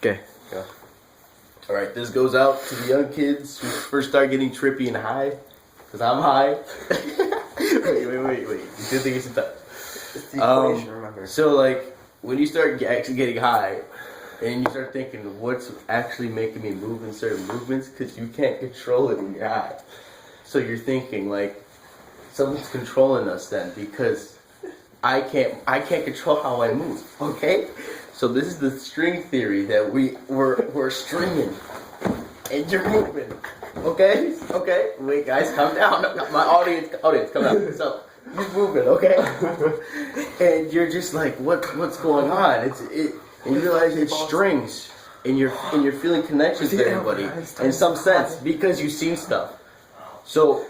Okay, go. Alright, this goes out to the young kids who first start getting trippy and high. Because I'm high. wait. You did think it's a It's the equation, remember. So, like, when you start actually getting high, and you start thinking, what's actually making me move in certain movements? Because you can't control it when you're high. So you're thinking, like, something's controlling us then, because I can't control how I move, okay? So this is the string theory that we're stringing, and you're moving, okay? Okay, wait, guys, calm down. My audience, come down. So you're moving, okay? And you're just like, what's going on? And you realize it's strings, and you're feeling connections to everybody in some sense because you've seen stuff. So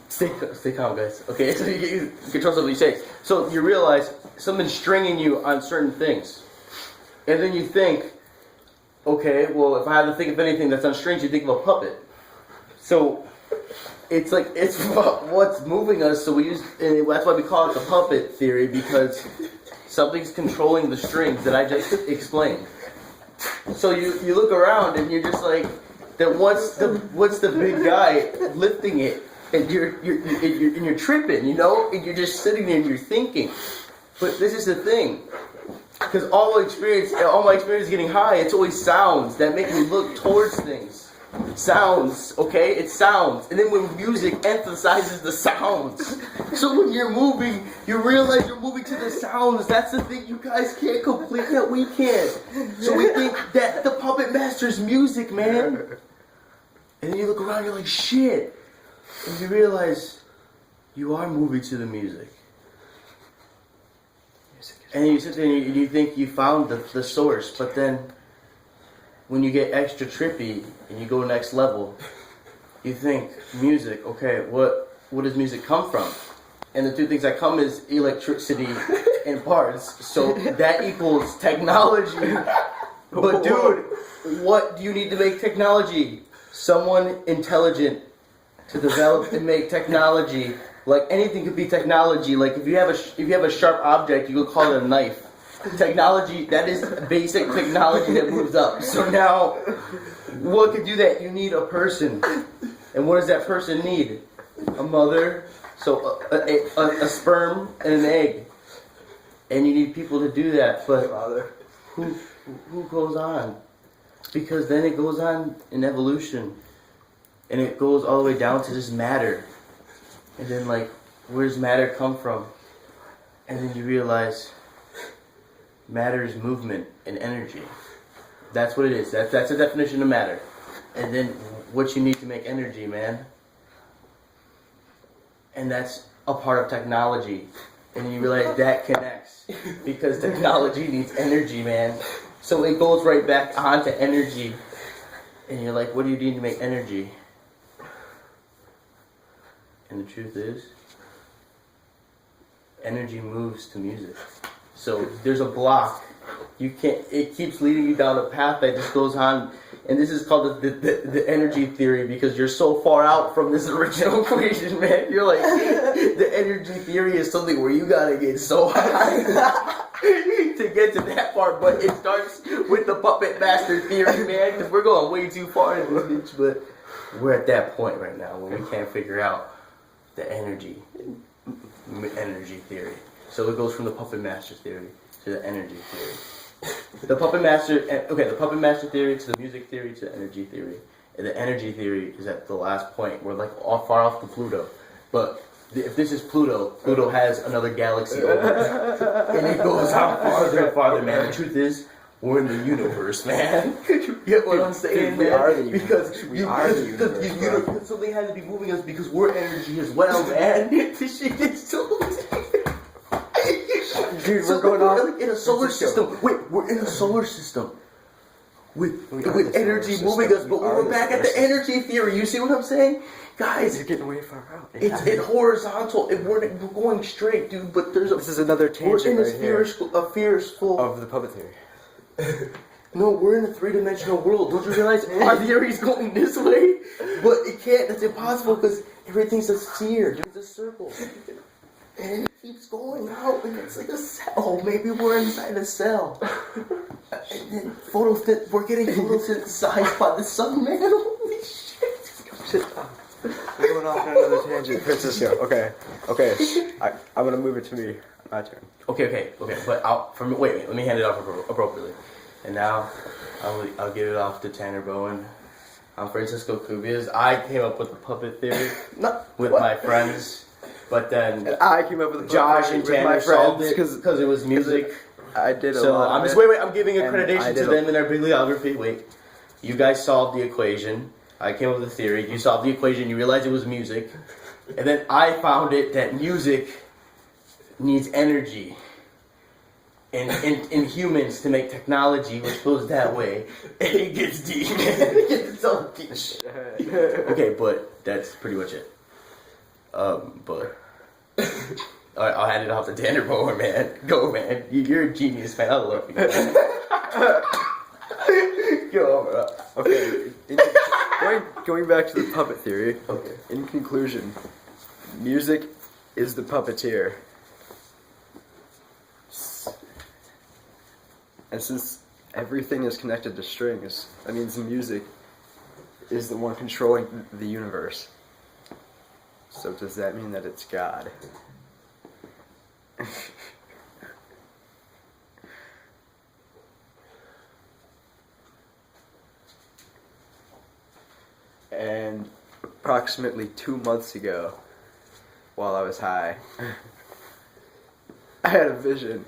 stay calm, guys. Okay, so you control something you say. So you realize something's stringing you on certain things. And then you think, okay, well, if I have to think of anything that's on strings, you think of a puppet. So it's like, it's what's moving us, so we use, and that's why we call it the puppet theory, because something's controlling the strings that I just explained. So you look around and you're just like, then what's the big guy lifting it? And you're tripping, you know? And you're just sitting there and you're thinking. But this is the thing. Because all my experience getting high, it's always sounds that make me look towards things. Sounds, okay? It's sounds. And then when music emphasizes the sounds. So when you're moving, you realize you're moving to the sounds. That's the thing you guys can't complete that we can. So we think that the puppet master's music, man. And then you look around, you're like, shit. And you realize you are moving to the music. And you sit there and you think you found the source, but then when you get extra trippy and you go next level, you think, music, okay, what does music come from? And the two things that come is electricity and parts. So that equals technology. But dude, what do you need to make technology? Someone intelligent to develop and make technology. Like anything could be technology. Like if you have a sharp object, you could call it a knife. Technology, that is basic technology that moves up. So now, what could do that? You need a person. And what does that person need? A mother. So a sperm and an egg. And you need people to do that. But who goes on? Because then it goes on in evolution. And it goes all the way down to just matter. And then, like, where does matter come from? And then you realize matter is movement and energy. That's what it is. That's the definition of matter. And then what you need to make energy, man. And that's a part of technology. And you realize that connects. Because technology needs energy, man. So it goes right back onto energy. And you're like, what do you need to make energy? And the truth is, energy moves to music. So there's a block. You can't. It keeps leading you down a path that just goes on. And this is called the energy theory, because you're so far out from this original equation, man. You're like, the energy theory is something where you gotta get so high to get to that part. But it starts with the puppet master theory, man, because we're going way too far in this bitch. But we're at that point right now where we can't figure out the energy theory. So it goes from the puppet master theory to the energy theory. The puppet master theory to the music theory to the energy theory. And the energy theory is at the last point. We're like far off to Pluto. But if this is Pluto, Pluto has another galaxy over it. And it goes out farther and farther, man. The truth is, we're in the universe, man. You get what I'm saying, man? We are the universe. Because we are the universe. Something has to be moving us because we're energy as well, man. This shit gets so dude, we're going on in a solar system. Wait, we're in a solar system with energy moving us, but we're back at the energy theory. You see what I'm saying? Guys, you're getting way far out. It's horizontal. We're going straight, dude. But this is another tangent. We're in a sphere of the puppet theory. No, we're in a three-dimensional world. Don't you realize our theory is going this way? But it can't. That's impossible because everything's a sphere. It's a circle. And it keeps going out, and it's like a cell. Maybe we're inside a cell. And then we're getting photosynthesized by the sun, man. Holy shit. We're going off on another tangent. Francisco. Okay. I'm gonna move it to me. My turn. Okay. But wait. Let me hand it off appropriately. And now I'll give it off to Tanner Bowen. I'm Francisco Cubias. I came up with the puppet theory with my friends, but then And I came up with Josh and with my Tanner solved friends it because it was music. I did a So lot. I'm of just it. wait. I'm giving And accreditation I to did them in their bibliography. Wait, you guys solved the equation. I came up with the theory. You solved the equation. You realized it was music, and then I found it that music needs energy. In humans to make technology which goes that way, and it gets deep. It gets its own deep shit. Okay, but that's pretty much it. But alright, I'll hand it off to Tanner Bowen, man. Go, man. You're a genius, man. I love you. Go, bro. Okay. Going back to the puppet theory. Okay. In conclusion, music is the puppeteer. And since everything is connected to strings, that means music is the one controlling the universe. So does that mean that it's God? And approximately 2 months ago, while I was high, I had a vision.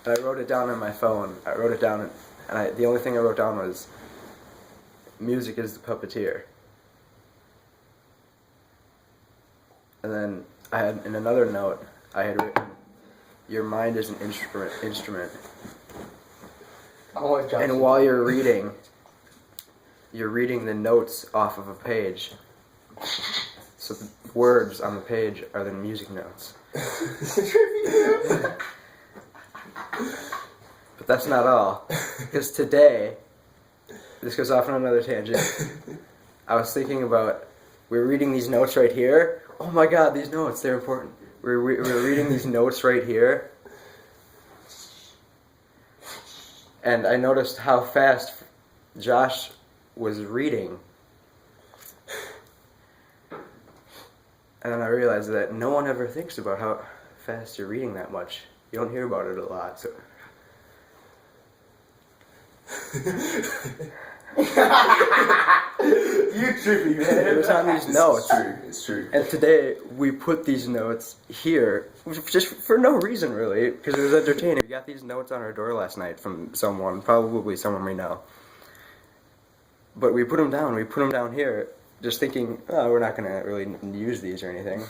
And I wrote it down on my phone. I wrote it down, and the only thing I wrote down was, music is the puppeteer. And then I had, in another note, I had written, your mind is an instrument. And while you're reading the notes off of a page. So the words on the page are the music notes. But that's not all. Because today, this goes off on another tangent. I was thinking about, we're reading these notes right here. Oh my god, these notes, they're important. We're reading these notes right here. And I noticed how fast Josh was reading. And then I realized that no one ever thinks about how fast you're reading that much. You don't hear about it a lot, so... You trippy, man. It was on these notes. It's true. And today, we put these notes here, just for no reason, really, because it was entertaining. We got these notes on our door last night from someone, probably someone we know. But we put them down here, just thinking, oh, we're not going to really use these or anything.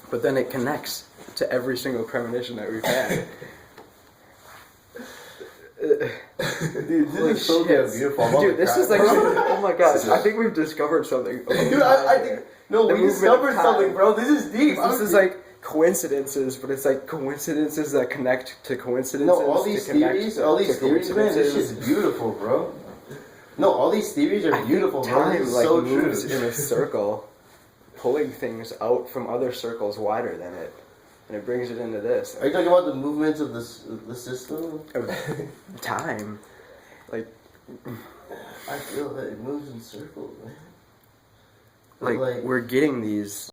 But then it connects to every single premonition that we've had. Dude, this is so damn beautiful. Dude, this is like, oh my god, I think we've discovered something. Dude, I think, no, we discovered something, bro. This is deep. This is like coincidences, but it's like coincidences that connect to coincidences. No, all these theories, man, this shit's beautiful, bro. No, all these theories are beautiful, bro. Time This is like so moves true. in a circle, pulling things out from other circles wider than it, and it brings it into this. Are you talking about the movements of the system? Time, like I feel that it moves in circles, man. like we're getting these